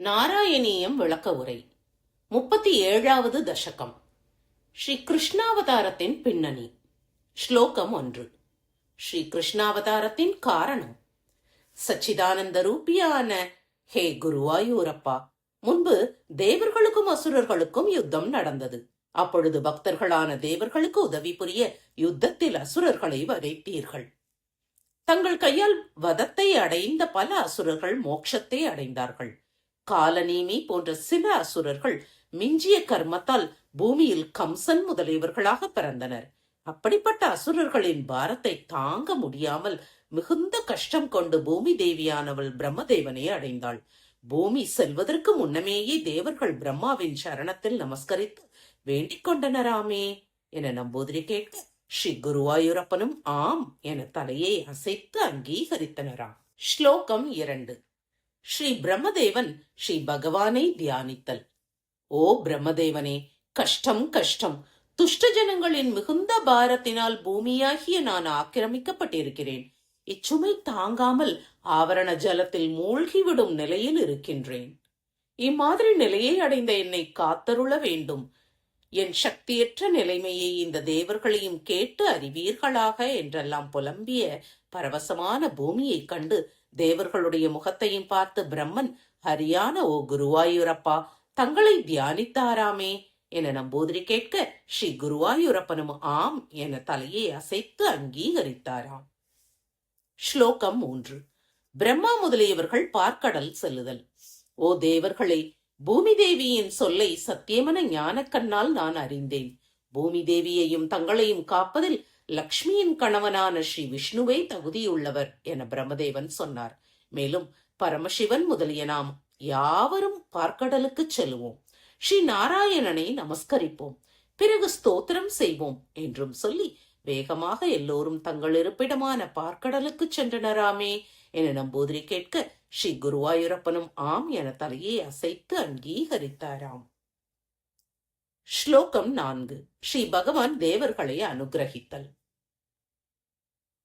நாராயணீயம் விளக்க உரை 37வது தசகம். ஸ்ரீ கிருஷ்ணாவதாரத்தின் பின்னணி. ஸ்லோகம் 1. ஸ்ரீ கிருஷ்ணாவதாரத்தின் காரணம். சச்சிதானந்த ரூபியான ஹே குருவாயூரப்பா, முன்பு தேவர்களுக்கும் அசுரர்களுக்கும் யுத்தம் நடந்தது. அப்பொழுது பக்தர்களான தேவர்களுக்கு உதவி புரிய யுத்தத்தில் அசுரர்களை வதைத்தீர்கள். தங்கள் கையால் வதத்தை அடைந்த பல அசுரர்கள் மோட்சத்தை அடைந்தார்கள். காலநீமி போன்ற சில அசுரர்கள் மிஞ்சிய கர்மத்தால் பூமியில் கம்சன் முதலியவர்களாக பிறந்தனர். அப்படிப்பட்ட அசுரர்களின் பாரத்தை தாங்க முடியாமல் மிகுந்த கஷ்டம் கொண்டு பூமி தேவியானவள் பிரம்மதேவனை அடைந்தாள். பூமி செல்வதற்கு முன்னமேயே தேவர்கள் பிரம்மாவின் சரணத்தில் நமஸ்கரித்து வேண்டிக் கொண்டனராமே என நம்பூதிரி கேட்க, ஸ்ரீ குருவாயூரப்பனும் ஆம் என தலையை அசைத்து அங்கீகரித்தனராம். ஸ்லோகம் 2. ஸ்ரீ பிரம்மதேவன் ஸ்ரீ பகவானை தியானித்தல். ஓ பிரம்மதேவனே, கஷ்டம் கஷ்டம்! துஷ்ட ஜனங்களின் மிகுந்த பாரத்தினால் பூமியாகிய நான் ஆக்கிரமிக்கப்பட்டிருக்கிறேன். இச்சுமை தாங்காமல் ஆவரண ஜலத்தில் மூழ்கிவிடும் நிலையில் இருக்கின்றேன். இம்மாதிரி நிலையை அடைந்த என்னை காத்தருள வேண்டும். என் சக்தியற்ற நிலைமையை இந்த தேவர்களையும் கேட்டு அறிவீர்களாக என்றெல்லாம் புலம்பிய பரவசமான பூமியை கண்டு தேவர்களுடைய முகத்தையும் பார்த்து பிரம்மன், ஹரியான ஓ குருவாயூரப்பா, தங்களை தியானித்தாராமே என நம்பூதிரி கேட்க, ஸ்ரீ குருவாயூரப்பனும் ஆம் என தலையை அசைத்து அங்கீகரித்தாராம். ஸ்லோகம் 3. பிரம்மா முதலியவர்கள் பார்க்கடல் செல்லுதல். ஓ தேவர்களே, பூமி தேவியின் சொல்லை சத்தியமன ஞானக்கண்ணால் நான் அறிந்தேன். பூமி தேவியையும் தங்களையும் காப்பதில் லக்ஷ்மியின் கணவனான ஸ்ரீ விஷ்ணுவே தகுதியுள்ளவர் என பிரம்மதேவன் சொன்னார். மேலும் பரமசிவன் முதலிய நாம் யாவரும் பார்க்கடலுக்கு செல்வோம், ஸ்ரீ நாராயணனை நமஸ்கரிப்போம், பிறகு ஸ்தோத்திரம் செய்வோம் என்றும் சொல்லி வேகமாக எல்லோரும் தங்கள் இருப்பிடமான பார்க்கடலுக்கு சென்றனராமே என நம்பூதிரி கேட்க, ஸ்ரீ குருவாயூரப்பனும் ஆம் என தலையை அசைத்து அங்கீகரித்தாராம். ஸ்லோகம் 4. ஸ்ரீ பகவான் தேவர்களை அனுகிரகித்தல்.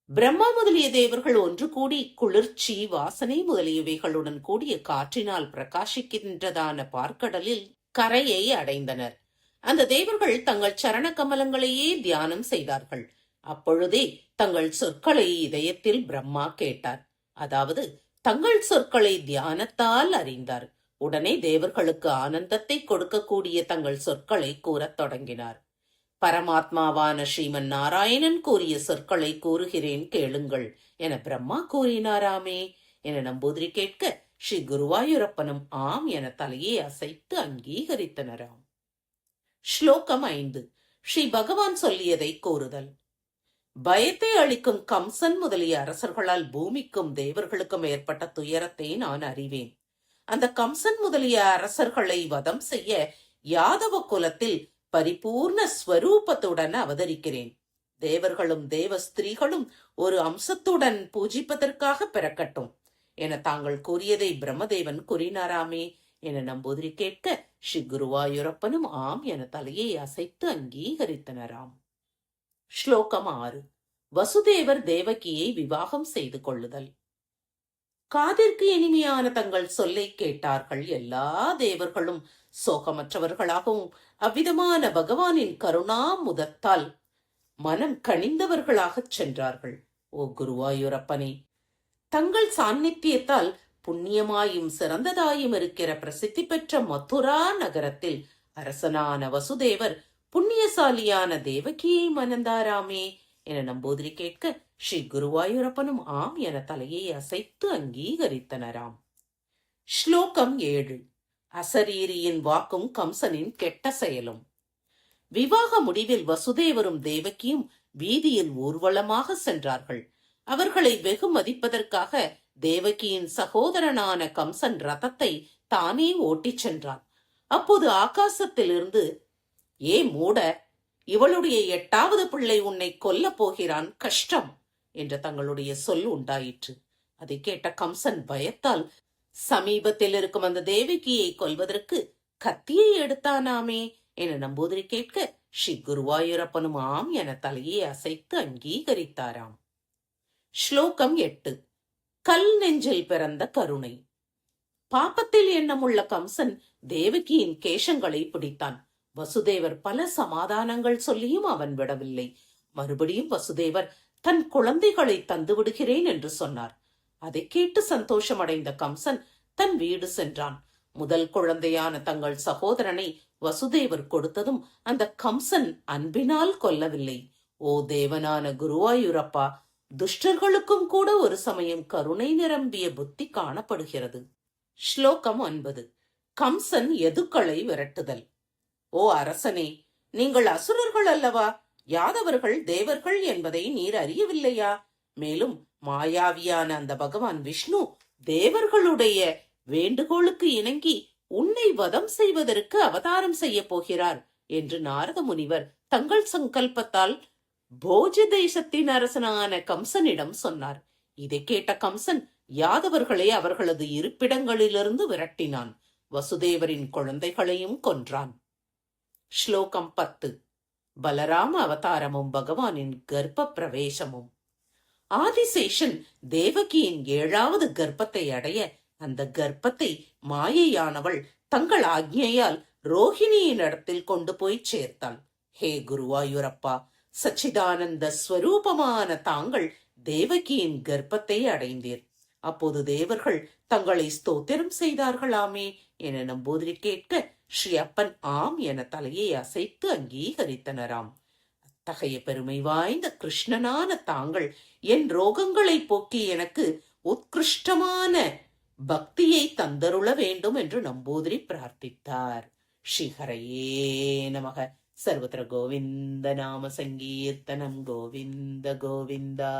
பிரம்மா முதலிய தேவர்கள் ஒன்று கூடி குளிர்ச்சி, வாசனை முதலியவைகளுடன் கூடிய காற்றினால் பிரகாசிக்கின்றதான பார்க்கடலில் கரையை அடைந்தனர். அந்த தேவர்கள் தங்கள் சரண கமலங்களையே தியானம் செய்தார்கள். அப்பொழுதே தங்கள் சொற்களை இதயத்தில் பிரம்மா கேட்டார். அதாவது தங்கள் சொற்களை தியானத்தால் அறிந்தார். உடனே தேவர்களுக்கு ஆனந்தத்தை கொடுக்கக்கூடிய தங்கள் சொற்களை கூறத் தொடங்கினார். பரமாத்மாவான ஸ்ரீமன் நாராயணன் கூறிய சொற்களை கூறுகிறேன் கேளுங்கள் என பிரம்மா கூறினாராமே என நம்பூதிரி கேட்க, ஸ்ரீ குருவாயூரப்பனும் ஆம் என தலையை அசைத்து அங்கீகரித்தனராம். ஸ்லோகம் 5. ஸ்ரீ பகவான் சொல்லியதை கூறுதல். பயத்தை அளிக்கும் கம்சன் முதலிய அரசர்களால் பூமிக்கும் தேவர்களுக்கும் ஏற்பட்ட துயரத்தை நான் அறிவேன். அந்த கம்சன் முதலிய அரசர்களை வதம் செய்ய யாதவ குலத்தில் பரிபூர்ண ஸ்வரூபத்துடன் அவதரிக்கிறேன். தேவர்களும் தேவ ஸ்திரீகளும் ஒரு அம்சத்துடன் பூஜிப்பதற்காக பிறக்கட்டும் என தாங்கள் கூறியதை பிரம்மதேவன் கூறினாராமே என நம்பூதிரி கேட்க, ஸ்ரீ குருவாயூரப்பனும் ஆம் என தலையை அசைத்து அங்கீகரித்தனராம். ஸ்லோகம் 6. வசுதேவர் தேவகியை விவாகம் செய்து கொள்ளுதல். காதிற்கு இனிமையான தங்கள் சொல்லை கேட்டார்கள். எல்லா தேவர்களும் சோகமற்றவர்களாகவும் அவ்விதமான பகவானின் கருணா முதத்தால் மனம் கனிந்தவர்களாகச் சென்றார்கள். ஓ குருவாயூரப்பனே, தங்கள் சாநித்தியத்தால் புண்ணியமாயும் சிறந்ததாயும் இருக்கிற பிரசித்தி பெற்ற மதுரா நகரத்தில் அரசனான வசுதேவர் புண்ணியசாலியான தேவகியை மணந்தாராமே என நம்பூதிரி கேட்க, ஸ்ரீ குருவாயூரப்பனும் ஆம் என தலையை அசைத்து அங்கீகரித்தனராம். ஸ்லோகம் 7. அசரீரியின் வாக்கும் கம்சனின் கெட்ட செயலும். விவாக முடிவில் வசுதேவரும் தேவகியும் வீதியில் ஊர்வலமாக சென்றார்கள். அவர்களை வெகு மதிப்பதற்காக தேவகியின் சகோதரனான கம்சன் ரதத்தை தானே ஓட்டிச் சென்றான். அப்போது ஆகாசத்திலிருந்து, ஏ மூட, இவளுடைய 8வது பிள்ளை உன்னை கொல்ல போகிறான், கஷ்டம் என்ற தங்களுடைய சொல் உண்டாயிற்று. அதை கேட்ட கம்சன் பயத்தால் சமீபத்தில் இருக்கும் அந்த தேவகியை கொல்வதற்கு கத்தியை எடுத்தானாமே என நம்பூதிரி கேட்க, ஸ்ரீ குருவாயூரப்பனும் ஆம் என தலையை அசைத்து அங்கீகரித்தாராம். ஸ்லோகம் 8. கல் நெஞ்சில் பிறந்த கருணை. பாப்பத்தில் எண்ணமுள்ள கம்சன் தேவகியின் கேசங்களை பிடித்தான். வசுதேவர் பல சமாதானங்கள் சொல்லியும் அவன் விடவில்லை. மறுபடியும் வசுதேவர் தன் குழந்தைகளை தந்து விடுகிறேன் என்று சொன்னார். அதை கேட்டு சந்தோஷமடைந்த கம்சன் தன் வீடு சென்றான். முதல் குழந்தையான தங்கள் சகோதரனை வசுதேவர் கொடுத்ததும் அந்த கம்சன் அன்பினால் கொல்லவில்லை. ஓ தேவனான குருவாயூரப்பா, துஷ்டர்களுக்கும் கூட ஒரு சமயம் கருணை நிரம்பிய புத்தி காணப்படுகிறது. ஸ்லோகம் 9. கம்சன் எதுக்களை விரட்டுதல். ஓ அரசனே, நீங்கள் அசுரர்கள் அல்லவா? யாதவர்கள் தேவர்கள் என்பதை நீர் அறியவில்லையா? மேலும் மாயாவியான அந்த பகவான் விஷ்ணு தேவர்களுடைய வேண்டுகோளுக்கு இணங்கி உன்னை வதம் செய்வதற்கு அவதாரம் செய்ய போகிறார் என்று நாரத முனிவர் தங்கள் சங்கல்பத்தால் போஜ தேசத்தின் அரசனான கம்சனிடம் சொன்னார். இதை கேட்ட கம்சன் யாதவர்களை அவர்களது இருப்பிடங்களிலிருந்து விரட்டினான். வசுதேவரின் குழந்தைகளையும் கொன்றான். ஸ்லோகம் 10. பலராம அவதாரமும் பகவானின் கர்ப்ப பிரவேசமும். ஆதிசேஷன் தேவகியின் 7வது கர்ப்பத்தை அடைய அந்த கர்ப்பத்தை மாயையானவள் தங்கள் ஆக்ஞையால் ரோஹிணியின் இடத்தில் கொண்டு போய் சேர்த்தாள். ஹே குருவாயூரப்பா, சச்சிதானந்த ஸ்வரூபமான தாங்கள் தேவகியின் கர்ப்பத்தை அடைந்தீர். அப்போது தேவர்கள் தங்களை ஸ்தோத்திரம் செய்தார்களாமே என நம்பூதிரி கேட்க ஸ்ரீ அப்பன் ஆம் என தலையை அசைத்து அங்கீகரித்தனராம். அத்தகைய பெருமை வாய்ந்த கிருஷ்ணனான தாங்கள் என் ரோகங்களை போக்கி எனக்கு உத்கிருஷ்டமான பக்தியை தந்தருள வேண்டும் என்று நம்பூதிரி பிரார்த்தித்தார். ஸ்ரீஹரையே நமக. சர்வத்திர கோவிந்த நாம சங்கீர்த்தனம் கோவிந்த கோவிந்தா.